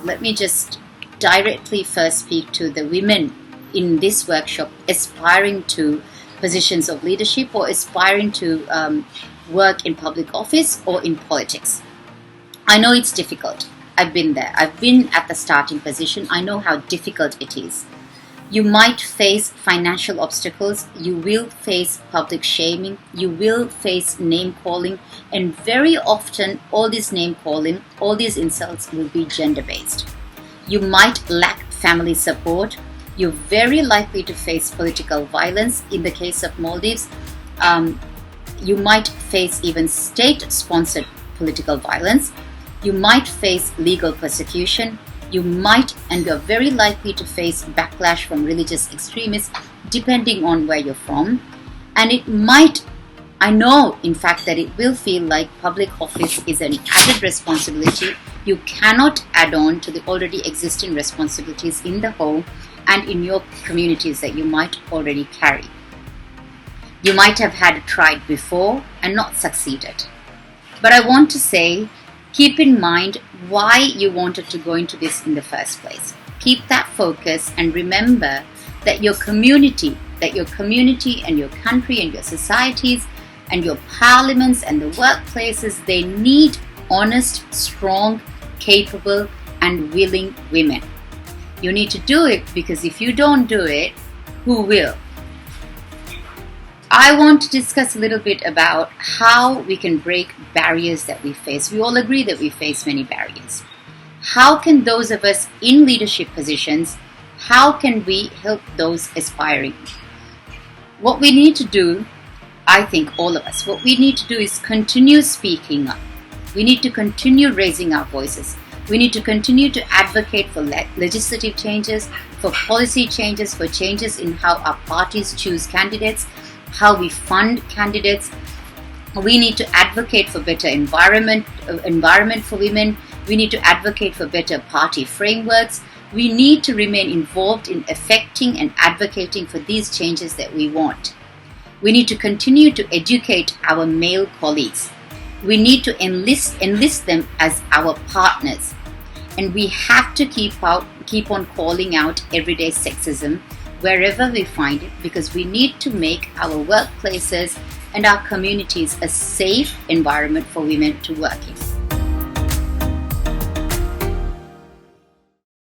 let me just directly first speak to the women in this workshop aspiring to positions of leadership or aspiring to work in public office or in politics. I know it's difficult. I've been there. I've been at the starting position. I know how difficult it is. You might face financial obstacles. You will face public shaming. You will face name calling. And very often, all this name calling, all these insults will be gender-based. You might lack family support. You're very likely to face political violence. In the case of Maldives, you might face even state-sponsored political violence. You might face legal persecution. You might and you're very likely to face backlash from religious extremists, depending on where you're from. And it might, I know in fact that it will feel like public office is an added responsibility. You cannot add on to the already existing responsibilities in the home and in your communities that you might already carry. You might have had tried before and not succeeded. But I want to say, keep in mind why you wanted to go into this in the first place. Keep that focus and remember that your community and your country and your societies and your parliaments and the workplaces, they need honest, strong, capable and willing women. You need to do it because if you don't do it, who will? I want to discuss a little bit about how we can break barriers that we face. We all agree that we face many barriers. How can those of us in leadership positions, how can we help those aspiring? What we need to do, I think all of us, what we need to do is continue speaking up. We need to continue raising our voices. We need to continue to advocate for legislative changes, for policy changes, for changes in how our parties choose candidates, how we fund candidates. We need to advocate for better environment for women. We need to advocate for better party frameworks. We need to remain involved in affecting and advocating for these changes that we want. We need to continue to educate our male colleagues. We need to enlist them as our partners. And we have to keep on calling out everyday sexism wherever we find it, because we need to make our workplaces and our communities a safe environment for women to work in.